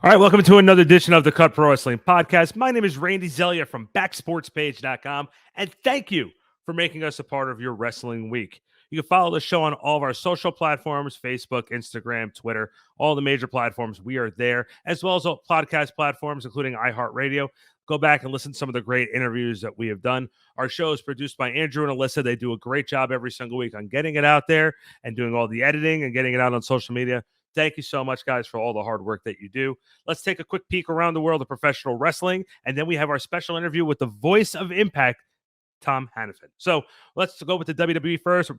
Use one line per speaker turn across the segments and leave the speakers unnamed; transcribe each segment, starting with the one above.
All right, welcome to another edition of the Cut Pro Wrestling Podcast. My name is Randy Zellea from backsportspage.com, and thank you for making us a part of your wrestling week. You can follow the show on all of our social platforms, Facebook, Instagram, Twitter, all the major platforms. We are there, as well as all podcast platforms, including iHeartRadio. Go back and listen to some of the great interviews that we have done. Our show is produced by Andrew and Alyssa. They do a great job every single week on getting it out there and doing all the editing and getting it out on social media. Thank you so much, guys, for all the hard work that you do. Let's take a quick peek around the world of professional wrestling, and then we have our special interview with the voice of Impact, Tom Hannifin. So let's go with the WWE first.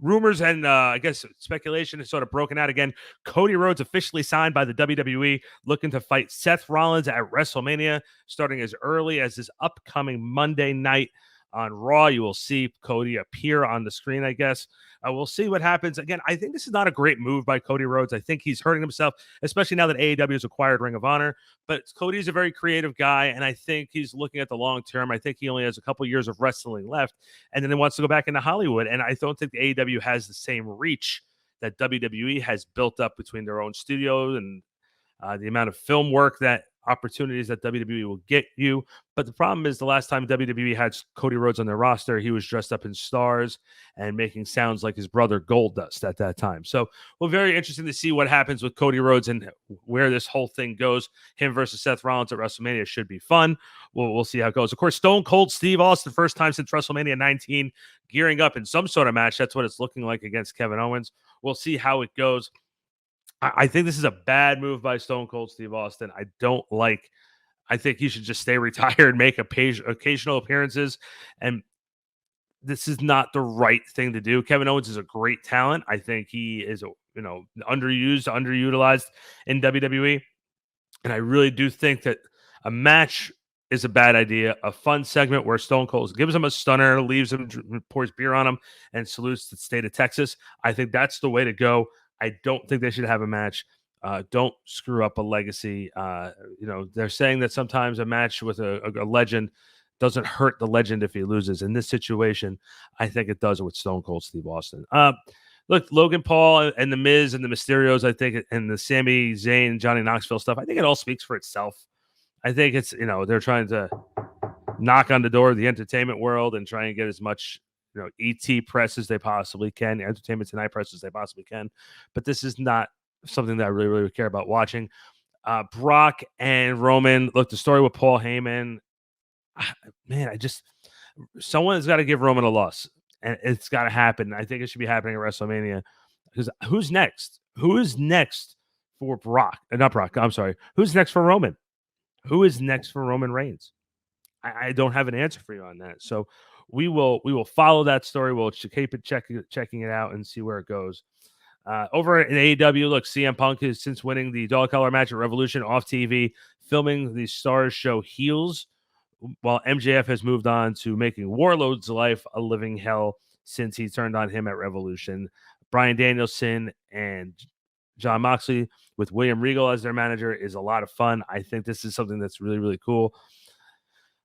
Rumors and I guess speculation is sort of broken out again. Cody Rhodes officially signed by the WWE, looking to fight Seth Rollins at WrestleMania, starting as early as this upcoming Monday night on Raw. You will see Cody appear on the screen, I guess. We'll see what happens. Again, I think this is not a great move by Cody Rhodes. I think he's hurting himself, especially now that AEW has acquired Ring of Honor. But Cody's a very creative guy, and I think he's looking at the long term. I think he only has a couple years of wrestling left, and then he wants to go back into Hollywood. And I don't think the AEW has the same reach that WWE has built up between their own studios and the amount of film work that opportunities that WWE will get you. But the problem is the last time WWE had Cody Rhodes on their roster, he was dressed up in stars and making sounds like his brother Goldust at that time. So we're very interesting to see what happens with Cody Rhodes and where this whole thing goes. Him versus Seth Rollins at WrestleMania should be fun. We'll see how it goes. Of course, Stone Cold Steve Austin, first time since WrestleMania 19, gearing up in some sort of match. That's what it's looking like against Kevin Owens. We'll see how it goes. I think this is a bad move by Stone Cold Steve Austin. I think he should just stay retired, make occasional appearances, and this is not the right thing to do. Kevin Owens is a great talent. I think he is, underutilized in WWE, and I really do think that a match is a bad idea. A fun segment where Stone Cold gives him a stunner, leaves him, pours beer on him, and salutes the state of Texas. I think that's the way to go. I don't think they should have a match. Don't screw up a legacy. They're saying that sometimes a match with a legend doesn't hurt the legend if he loses. In this situation, I think it does with Stone Cold Steve Austin. Look, Logan Paul and The Miz and the Mysterios, I think, and the Sami Zayn, Johnny Knoxville stuff, I think it all speaks for itself. I think it's, they're trying to knock on the door of the entertainment world and try and get as much ET press as they possibly can, Entertainment Tonight press as they possibly can. But this is not something that I really, really care about watching. Brock and Roman, look, the story with Paul Heyman, man, someone has got to give Roman a loss, and it's got to happen. I think it should be happening at WrestleMania, because who's next? Who is next for Brock? Not Brock, I'm sorry. Who's next for Roman? Who is next for Roman Reigns? I don't have an answer for you on that. So we will follow that story. We'll keep it checking it out and see where it goes. Over in AEW, look, CM Punk is, since winning the dog collar match at Revolution off TV, filming the Stars show Heels, while MJF has moved on to making Warlord's life a living hell since he turned on him at Revolution. Bryan Danielson and Jon Moxley with William Regal as their manager is a lot of fun. I think this is something that's really, really cool.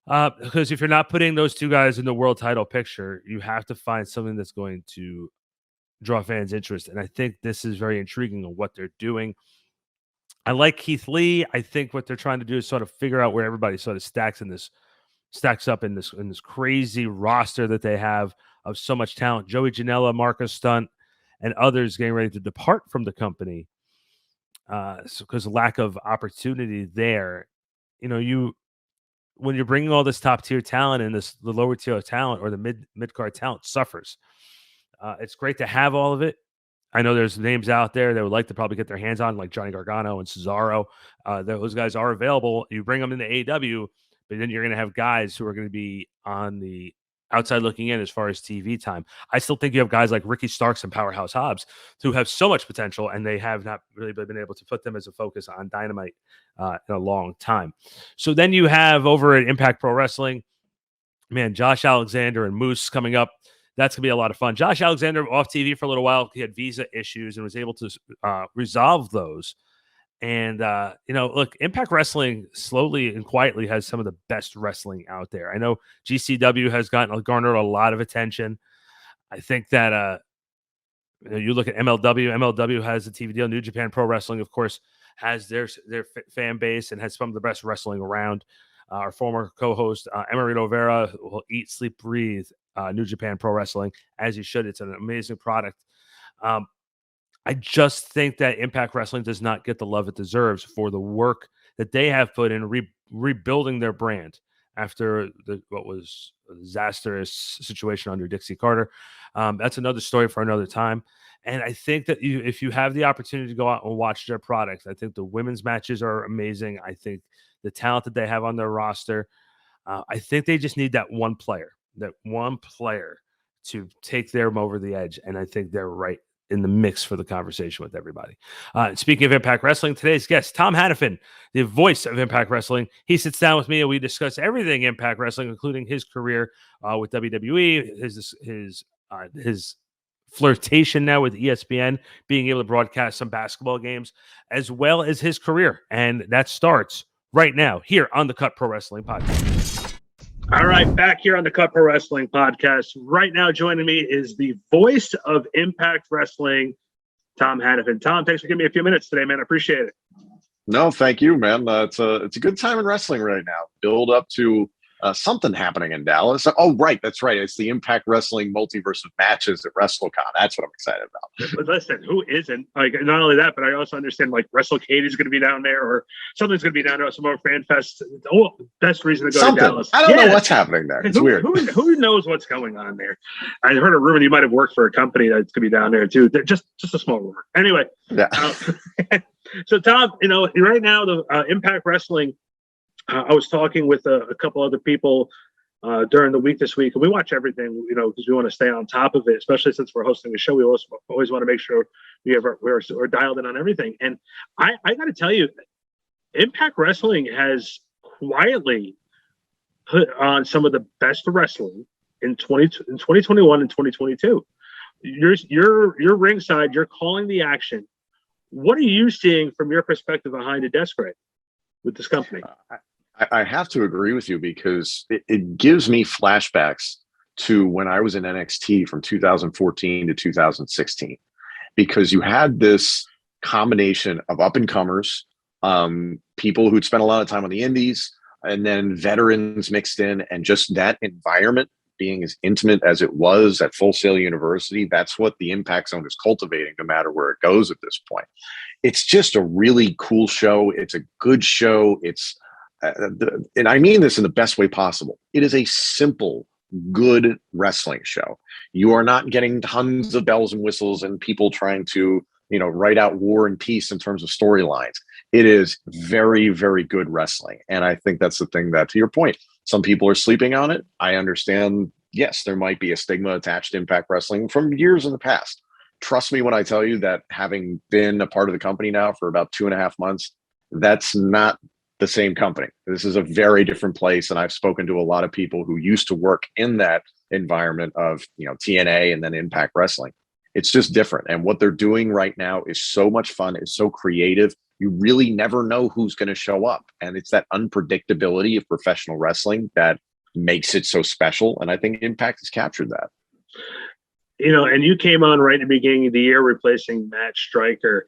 Because if you're not putting those two guys in the world title picture, you have to find something that's going to draw fans' interest. And I think this is very intriguing on what they're doing. I like Keith Lee. I think what they're trying to do is sort of figure out where everybody sort of stacks up in this crazy roster that they have of so much talent. Joey Janela, Marcus Stunt, and others getting ready to depart from the company because of lack of opportunity there. When you're bringing all this top tier talent and the lower tier talent or the mid card talent suffers. It's great to have all of it. I know there's names out there that would like to probably get their hands on, like Johnny Gargano and Cesaro. Those guys are available. You bring them into AEW, but then you're going to have guys who are going to be on the outside looking in as far as TV time. I still think you have guys like Ricky Starks and Powerhouse Hobbs who have so much potential, and they have not really been able to put them as a focus on Dynamite in a long time. So then you have over at Impact Pro Wrestling, man, Josh Alexander and Moose coming up. That's going to be a lot of fun. Josh Alexander off TV for a little while. He had visa issues and was able to resolve those. And, look, Impact Wrestling slowly and quietly has some of the best wrestling out there. I know GCW has garnered a lot of attention. I think that you look at MLW. MLW has a TV deal. New Japan Pro Wrestling, of course, has their fan base and has some of the best wrestling around. Our former co-host Emerito Vera will eat, sleep, breathe New Japan Pro Wrestling as he should. It's an amazing product. I just think that Impact Wrestling does not get the love it deserves for the work that they have put in rebuilding their brand after what was a disastrous situation under Dixie Carter. That's another story for another time. And I think that if you have the opportunity to go out and watch their products, I think the women's matches are amazing. I think the talent that they have on their roster, I think they just need that one player to take them over the edge. And I think they're right in the mix for the conversation with everybody. Speaking of Impact Wrestling, today's guest, Tom Hanafin, the voice of Impact Wrestling. He sits down with me and we discuss everything Impact Wrestling, including his career with WWE, his flirtation now with ESPN, being able to broadcast some basketball games, as well as his career. And that starts right now here on the Cut Pro Wrestling Podcast. All right, back here on the Cut Pro Wrestling Podcast. Right now, joining me is the voice of Impact Wrestling, Tom Hannifan. Tom, thanks for giving me a few minutes today, man. I appreciate it.
No, thank you, man. It's a good time in wrestling right now. Build up to something happening in Dallas. Oh, right, that's right. It's the Impact Wrestling Multiverse of Matches at WrestleCon. That's what I'm excited about.
But listen, who isn't? Like, not only that, but I also understand like WrestleCade is going to be down there, or something's going to be down there. Some more Fan Fest. Oh, best reason to go to Dallas.
I don't know what's happening there. It's weird.
Who knows what's going on there? I heard a rumor you might have worked for a company that's going to be down there too. Just a small rumor. Anyway, yeah. So Tom, right now the Impact Wrestling. I was talking with a couple other people during the week this week, and we watch everything, because we want to stay on top of it, especially since we're hosting a show. We always want to make sure we're dialed in on everything. And I got to tell you, Impact Wrestling has quietly put on some of the best wrestling in 2021 and 2022. You're ringside. You're calling the action. What are you seeing from your perspective behind the desk right with this company?
I have to agree with you because it gives me flashbacks to when I was in NXT from 2014 to 2016, because you had this combination of up-and-comers, people who'd spent a lot of time on the indies, and then veterans mixed in, and just that environment being as intimate as it was at Full Sail University. That's what the Impact Zone is cultivating, no matter where it goes at this point. It's just a really cool show. It's a good show. It's and I mean this in the best way possible. It is a simple, good wrestling show. You are not getting tons of bells and whistles and people trying to, write out war and peace in terms of storylines. It is very, very good wrestling. And I think that's the thing that, to your point, some people are sleeping on it. I understand, yes, there might be a stigma attached to Impact Wrestling from years in the past. Trust me when I tell you that, having been a part of the company now for about 2.5 months, that's not the same company. This is a very different place. And I've spoken to a lot of people who used to work in that environment of, TNA and then Impact Wrestling. It's just different. And what they're doing right now is so much fun. It's so creative. You really never know who's going to show up. And it's that unpredictability of professional wrestling that makes it so special. And I think Impact has captured that.
And you came on right at the beginning of the year, replacing Matt Stryker.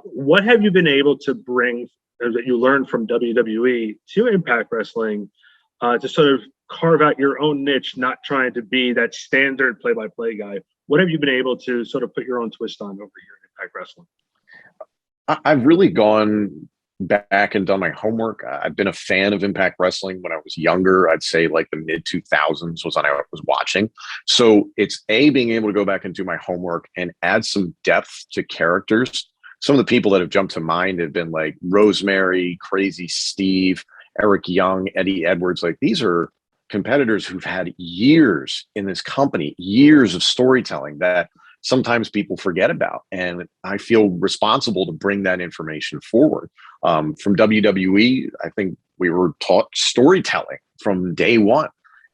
What have you been able to bring that you learned from WWE to Impact Wrestling to sort of carve out your own niche, not trying to be that standard play-by-play guy? What have you been able to sort of put your own twist on over here in Impact Wrestling?
I've really gone back and done my homework. I've been a fan of Impact Wrestling when I was younger. I'd say like the mid 2000s was when I was watching. So it's being able to go back and do my homework and add some depth to characters. Some of the people that have jumped to mind have been like Rosemary, Crazy Steve, Eric Young, Eddie Edwards. Like, these are competitors who've had years in this company, years of storytelling that sometimes people forget about. And I feel responsible to bring that information forward. From WWE, I think we were taught storytelling from day one.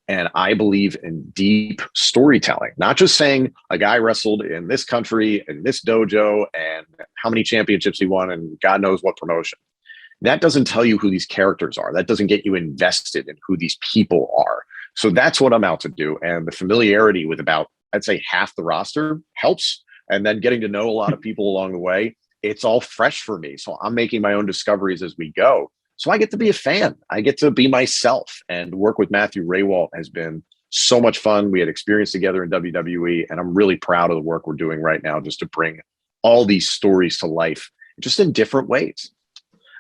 And I believe in deep storytelling, not just saying a guy wrestled in this country, in this dojo, and how many championships he won, and God knows what promotion. That doesn't tell you who these characters are. That doesn't get you invested in who these people are. So that's what I'm out to do. And the familiarity with about, I'd say, half the roster helps. And then getting to know a lot of people along the way, it's all fresh for me. So I'm making my own discoveries as we go. So I get to be a fan. I get to be myself, and work with Matthew Raywalt has been so much fun. We had experience together in WWE, and I'm really proud of the work we're doing right now, just to bring all these stories to life, just in different ways.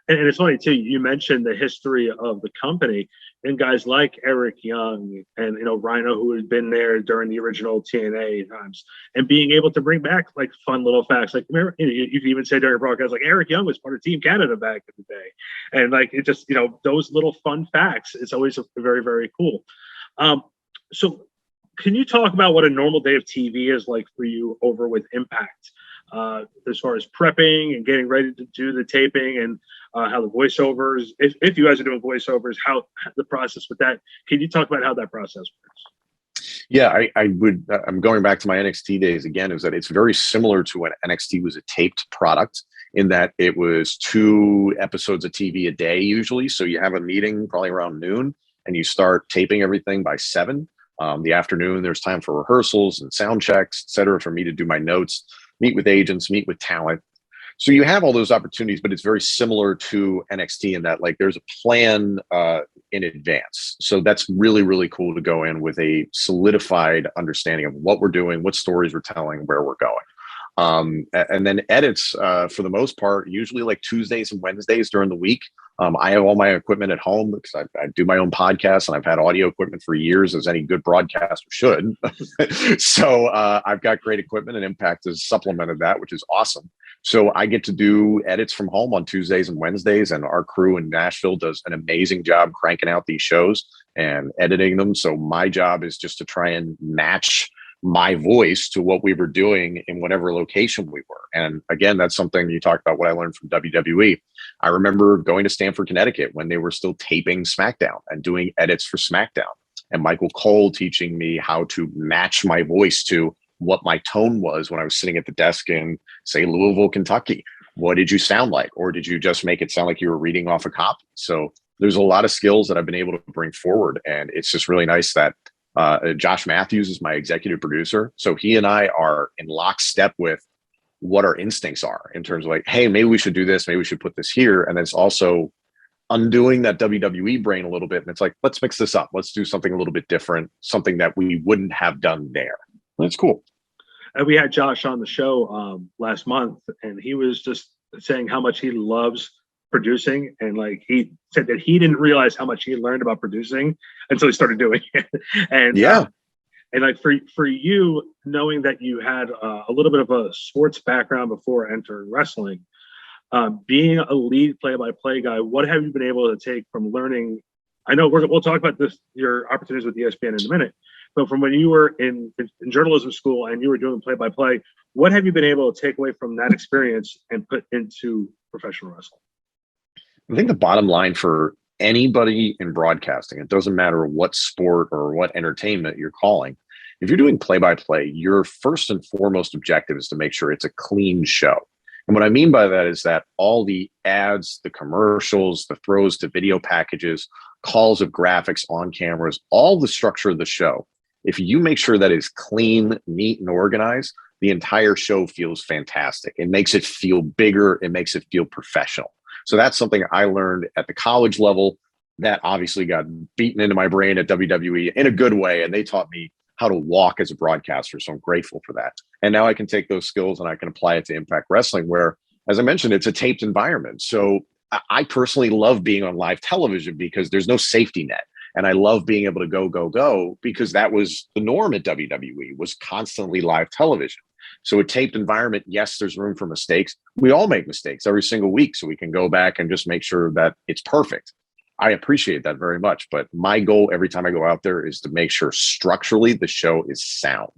And it's funny too, you mentioned the history of the company and guys like Eric Young and, Rhino, who had been there during the original TNA times, and being able to bring back like fun little facts. Like, remember, you can even say during a broadcast, like, Eric Young was part of Team Canada back in the day. And like, it just, those little fun facts, it's always very, very cool. So can you talk about what a normal day of TV is like for you over with Impact? As far as prepping and getting ready to do the taping, and how the voiceovers, if you guys are doing voiceovers, how the process with that, can you talk about how that process works?
Yeah, I'm going back to my NXT days again, is that it's very similar to when NXT was a taped product, in that it was 2 episodes of TV a day usually. So you have a meeting probably around noon, and you start taping everything by 7. The afternoon, there's time for rehearsals and sound checks, et cetera, for me to do my notes, meet with agents, meet with talent. So you have all those opportunities, but it's very similar to NXT in that, like, there's a plan in advance. So that's really, really cool to go in with a solidified understanding of what we're doing, what stories we're telling, where we're going. And then edits, for the most part, usually like Tuesdays and Wednesdays during the week. I have all my equipment at home because I do my own podcast, and I've had audio equipment for years, as any good broadcaster should. So I've got great equipment, and Impact has supplemented that, which is awesome. So I get to do edits from home on Tuesdays and Wednesdays, and our crew in Nashville does an amazing job cranking out these shows and editing them. So my job is just to try and match my voice to what we were doing in whatever location we were. And again, that's something you talked about, what I learned from WWE. I remember going to Stamford, Connecticut when they were still taping SmackDown and doing edits for SmackDown, and Michael Cole teaching me how to match my voice to what my tone was when I was sitting at the desk in, say, Louisville, Kentucky. What did you sound like? Or did you just make it sound like you were reading off a copy? So there's a lot of skills that I've been able to bring forward. And it's just really nice that Josh Matthews is my executive producer. So he and I are in lockstep with what our instincts are in terms of like, hey, maybe we should do this. Maybe we should put this here. And it's also undoing that WWE brain a little bit. And it's like, let's mix this up. Let's do something a little bit different, something that we wouldn't have done there. That's cool.
And we had Josh on the show last month, and he was just saying how much he loves producing, and like he said that he didn't realize how much he learned about producing until he started doing it. And and like for you, knowing that you had a little bit of a sports background before entering wrestling, being a lead play-by-play guy, what have you been able to take from learning? I know we'll talk about this, your opportunities with ESPN in a minute, but from when you were in journalism school and you were doing play-by-play, what have you been able to take away from that experience and put into professional wrestling?
I think the bottom line for anybody in broadcasting, it doesn't matter what sport or what entertainment you're calling, if you're doing play-by-play, your first and foremost objective is to make sure it's a clean show. And what I mean by that is that all the ads, the commercials, the throws to video packages, calls of graphics on cameras, all the structure of the show, if you make sure that is clean, neat, and organized, the entire show feels fantastic. It makes it feel bigger. It makes it feel professional. So that's something I learned at the college level that obviously got beaten into my brain at WWE in a good way. And they taught me how to walk as a broadcaster. So I'm grateful for that. And now I can take those skills and I can apply it to Impact Wrestling, where, as I mentioned, it's a taped environment. So I personally love being on live television because there's no safety net. And I love being able to go, because that was the norm at WWE, was constantly live television. So a taped environment, yes, there's room for mistakes. We all make mistakes every single week, so we can go back and just make sure that it's perfect. I appreciate that very much. But my goal every time I go out there is to make sure structurally the show is sound.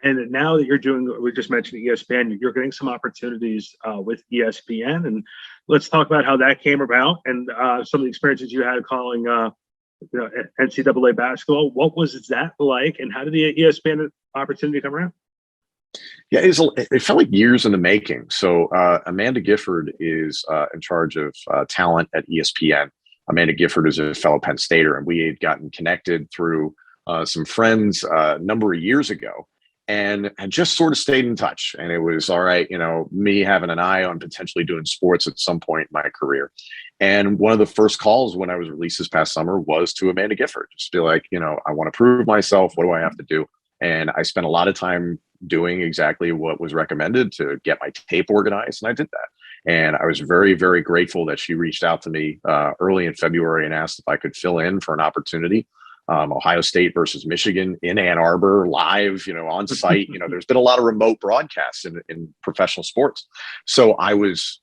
And now that you're doing, we just mentioned ESPN, you're getting some opportunities with ESPN. And let's talk about how that came about and some of the experiences you had calling NCAA basketball. What was that like? And how did the ESPN opportunity come around?
Yeah, it felt like years in the making. So Amanda Gifford is in charge of talent at ESPN. Amanda Gifford is a fellow Penn Stater, and we had gotten connected through some friends a number of years ago. and had just sort of stayed in touch. And it was all right, me having an eye on potentially doing sports at some point in my career. And one of the first calls when I was released this past summer was to Amanda Gifford, just be like, I want to prove myself. What do I have to do? And I spent a lot of time doing exactly what was recommended to get my tape organized. And I did that. And I was very, very grateful that she reached out to me early in February and asked if I could fill in for an opportunity. Ohio State versus Michigan in Ann Arbor, live, on site. There's been a lot of remote broadcasts in professional sports. So I was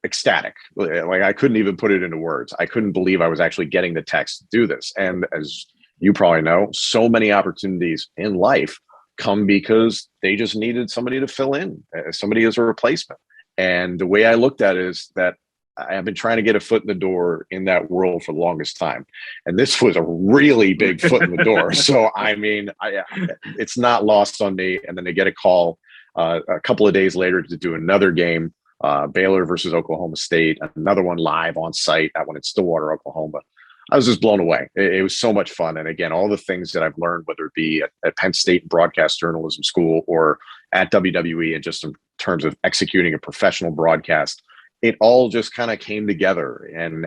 ecstatic. Like, I couldn't even put it into words. I couldn't believe I was actually getting the text to do this. And as you probably know, so many opportunities in life come because they just needed somebody to fill in, somebody as a replacement. And the way I looked at it is that I have been trying to get a foot in the door in that world for the longest time. And this was a really big foot in the door. So, it's not lost on me. And then they get a call a couple of days later to do another game, Baylor versus Oklahoma State, another one live on site, that one in Stillwater, Oklahoma. I was just blown away. It was so much fun. And again, all the things that I've learned, whether it be at Penn State broadcast journalism school or at WWE, and just in terms of executing a professional broadcast, it all just kind of came together, and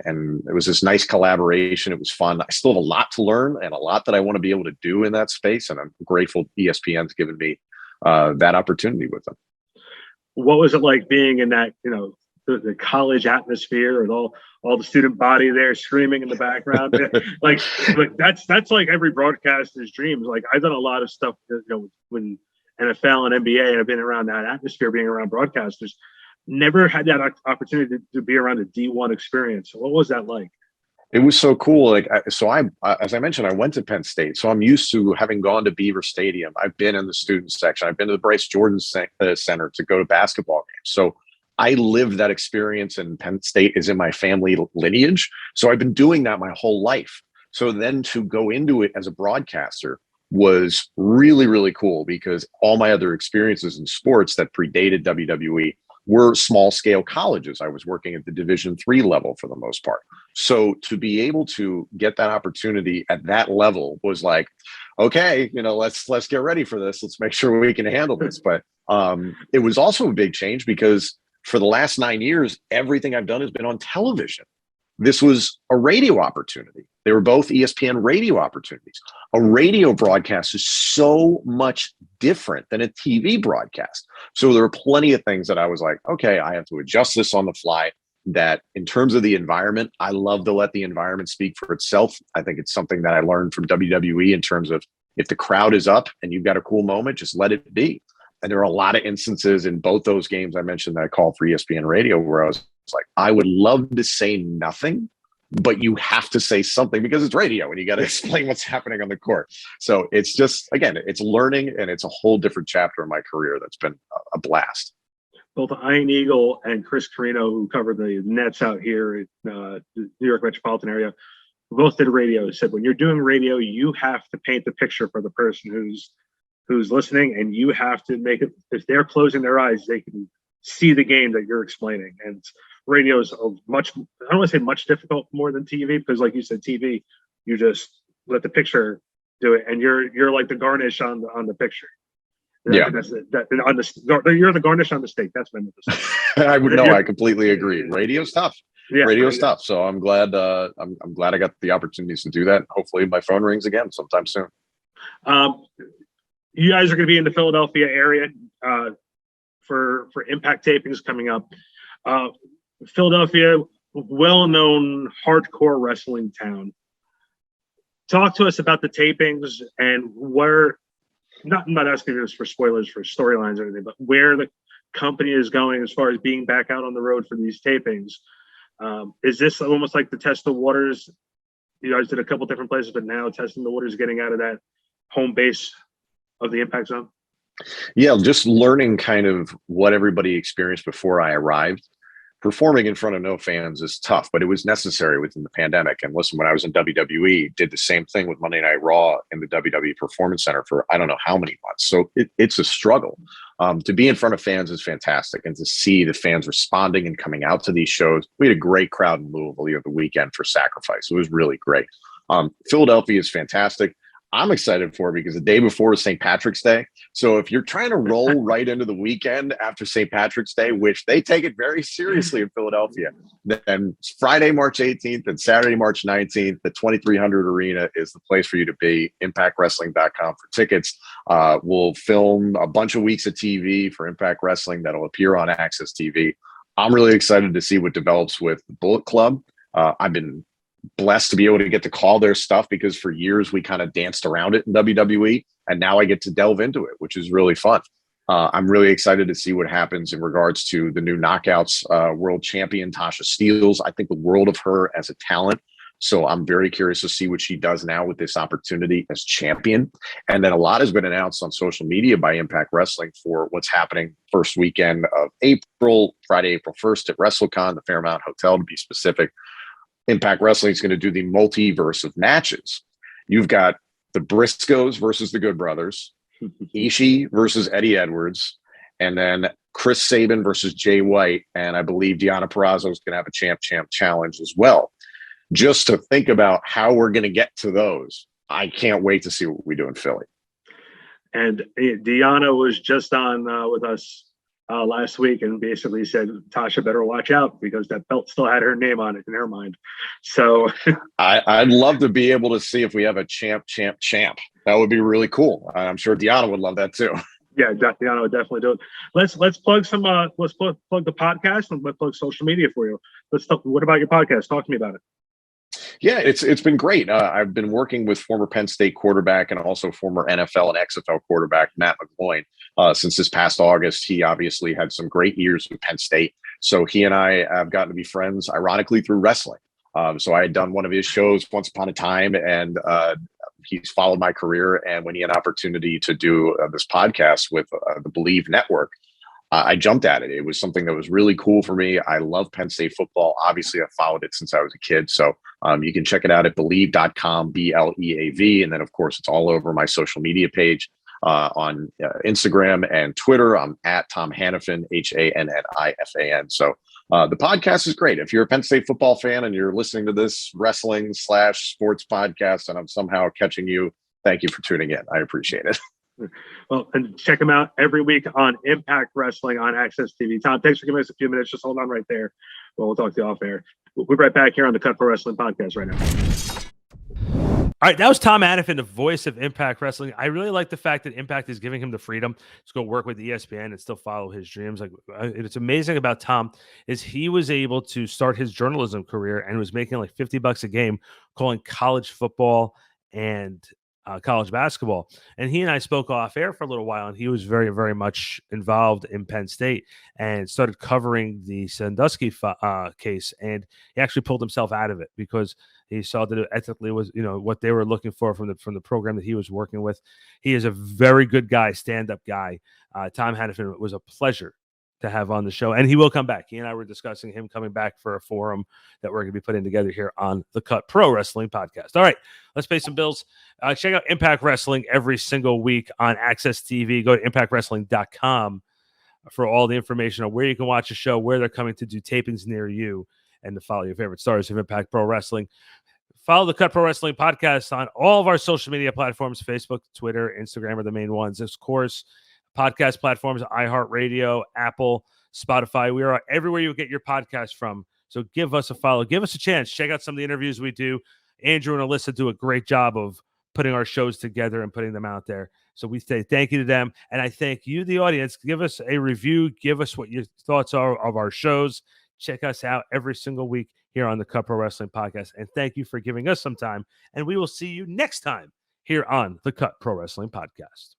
it was this nice collaboration. It was fun. I still have a lot to learn and a lot that I want to be able to do in that space. And I'm grateful ESPN's given me that opportunity with them.
What was it like being in that, the college atmosphere and all the student body there screaming in the background? like that's like every broadcaster's dreams. Like, I've done a lot of stuff, when NFL and NBA, and I've been around that atmosphere, being around broadcasters. Never had that opportunity to be around a D1 experience. What was that like?
It was so cool. As I mentioned, I went to Penn State, so I'm used to having gone to Beaver Stadium. I've been in the student section. I've been to the Bryce Jordan Center to go to basketball games. So I lived that experience, and Penn State is in my family lineage. So I've been doing that my whole life. So then to go into it as a broadcaster was really, really cool, because all my other experiences in sports that predated WWE were small scale colleges. I was working at the Division III level for the most part. So to be able to get that opportunity at that level was like, okay, let's get ready for this. Let's make sure we can handle this. But it was also a big change, because for the last 9 years, everything I've done has been on television. This was a radio opportunity. They were both ESPN radio opportunities. A radio broadcast is so much different than a TV broadcast. So there were plenty of things that I was like, okay, I have to adjust this on the fly. That in terms of the environment, I love to let the environment speak for itself. I think it's something that I learned from WWE in terms of, if the crowd is up and you've got a cool moment, just let it be. And there are a lot of instances in both those games I mentioned that I called for ESPN radio where I was like, I would love to say nothing, but you have to say something because it's radio and you got to explain what's happening on the court. So it's just, again, it's learning, and it's a whole different chapter in my career that's been a blast.
Both Iron Eagle and Chris Carino, who covered the Nets out here in the New York metropolitan area, both did radio, said when you're doing radio, you have to paint the picture for the person who's listening, and you have to make it, if they're closing their eyes, they can see the game that you're explaining. And radio is much, I don't want to say much difficult more than TV, because like you said, TV, you just let the picture do it, and you're like the garnish on the picture.
Yeah,
you're the garnish on the steak. That's what
I would know. I completely agree. Radio's tough.
Yeah,
Radio's tough. So I'm glad. I'm glad I got the opportunities to do that. Hopefully, my phone rings again sometime soon.
You guys are going to be in the Philadelphia area for Impact tapings coming up. Philadelphia, well-known hardcore wrestling town. Talk to us about the tapings and where. I'm not asking this for spoilers for storylines or anything, but where the company is going as far as being back out on the road for these tapings. Is this almost like the test the waters? You guys did a couple different places, but now testing the waters, getting out of that home base of the Impact Zone?
Yeah, just learning kind of what everybody experienced before I arrived. Performing in front of no fans is tough, but it was necessary within the pandemic. And listen, when I was in WWE, did the same thing with Monday Night Raw in the WWE Performance Center for I don't know how many months. So it's a struggle. To be in front of fans is fantastic, and to see the fans responding and coming out to these shows. We had a great crowd in Louisville the weekend for Sacrifice. It was really great. Philadelphia is fantastic. I'm excited for it because the day before is St. Patrick's Day. So if you're trying to roll right into the weekend after St. Patrick's Day, which they take it very seriously in Philadelphia, then Friday, March 18th and Saturday, March 19th, the 2300 Arena is the place for you to be. ImpactWrestling.com for tickets. We'll film a bunch of weeks of TV for Impact Wrestling that'll appear on Access TV. I'm really excited to see what develops with the Bullet Club. I've been blessed to be able to get to call their stuff because for years we kind of danced around it in WWE, and now I get to delve into it, which is really fun. I'm really excited to see what happens in regards to the new Knockouts world champion, Tasha Steelz. I think the world of her as a talent. So I'm very curious to see what she does now with this opportunity as champion. And then a lot has been announced on social media by Impact Wrestling for what's happening first weekend of April, Friday, April 1st at WrestleCon, the Fairmount Hotel to be specific. Impact Wrestling is going to do the multiverse of matches. You've got the Briscoes versus the Good Brothers, Ishii versus Eddie Edwards, and then Chris Sabin versus Jay White. And I believe Deonna Purrazzo is going to have a champ challenge as well. Just to think about how we're going to get to those, I can't wait to see what we do in Philly.
And Deonna was just on with us last week and basically said Tasha better watch out because that belt still had her name on it in her mind. So
I'd love to be able to see if we have a champ. That would be really cool. I'm sure Deonna would love that too.
Yeah, Deonna would definitely do it. Let's plug some let's plug the podcast and let's plug social media for you. Let's talk. What about your podcast? Talk to me about it.
Yeah, it's been great. I've been working with former Penn State quarterback and also former NFL and XFL quarterback Matt McGloin since this past August. He obviously had some great years with Penn State. So he and I have gotten to be friends, ironically, through wrestling. So I had done one of his shows once upon a time, and he's followed my career. And when he had an opportunity to do this podcast with the Believe Network, I jumped at it. It was something that was really cool for me. I love Penn State football. Obviously, I've followed it since I was a kid. So you can check it out at Believe.com, BLEAV. And then, of course, it's all over my social media page on Instagram and Twitter. I'm at Tom Hanafin, HANNIFAN. So the podcast is great. If you're a Penn State football fan and you're listening to this wrestling/sports podcast and I'm somehow catching you, thank you for tuning in. I appreciate it.
Well, and check them out every week on Impact Wrestling on Access TV. Tom, thanks for giving us a few minutes. Just hold on right there. Well, we'll talk to you off air. We'll be right back here on the Cut Pro Wrestling Podcast right now.
All right, that was Tom Hanafin, the voice of Impact Wrestling. I really like the fact that Impact is giving him the freedom to go work with ESPN and still follow his dreams. Like, it's amazing about Tom is he was able to start his journalism career and was making like $50 a game calling college football and college basketball. And he and I spoke off air for a little while, and he was very, very much involved in Penn State and started covering the Sandusky case. And he actually pulled himself out of it because he saw that it ethically was, what they were looking for from the program that he was working with. He is a very good guy, stand-up guy. Tom Hannifan, it was a pleasure to have on the show, and he will come back. He and I were discussing him coming back for a forum that we're going to be putting together here on the Cut Pro Wrestling Podcast. All right, let's pay some bills. Check out Impact Wrestling every single week on Access TV. Go to impactwrestling.com for all the information on where you can watch the show, where they're coming to do tapings near you, and to follow your favorite stars of Impact Pro Wrestling. Follow the Cut Pro Wrestling Podcast on all of our social media platforms. Facebook, Twitter, Instagram are the main ones. Of course, podcast platforms, iHeartRadio, Apple, Spotify. We are everywhere you get your podcast from. So give us a follow. Give us a chance. Check out some of the interviews we do. Andrew and Alyssa do a great job of putting our shows together and putting them out there. So we say thank you to them. And I thank you, the audience. Give us a review. Give us what your thoughts are of our shows. Check us out every single week here on the Cut Pro Wrestling Podcast. And thank you for giving us some time. And we will see you next time here on the Cut Pro Wrestling Podcast.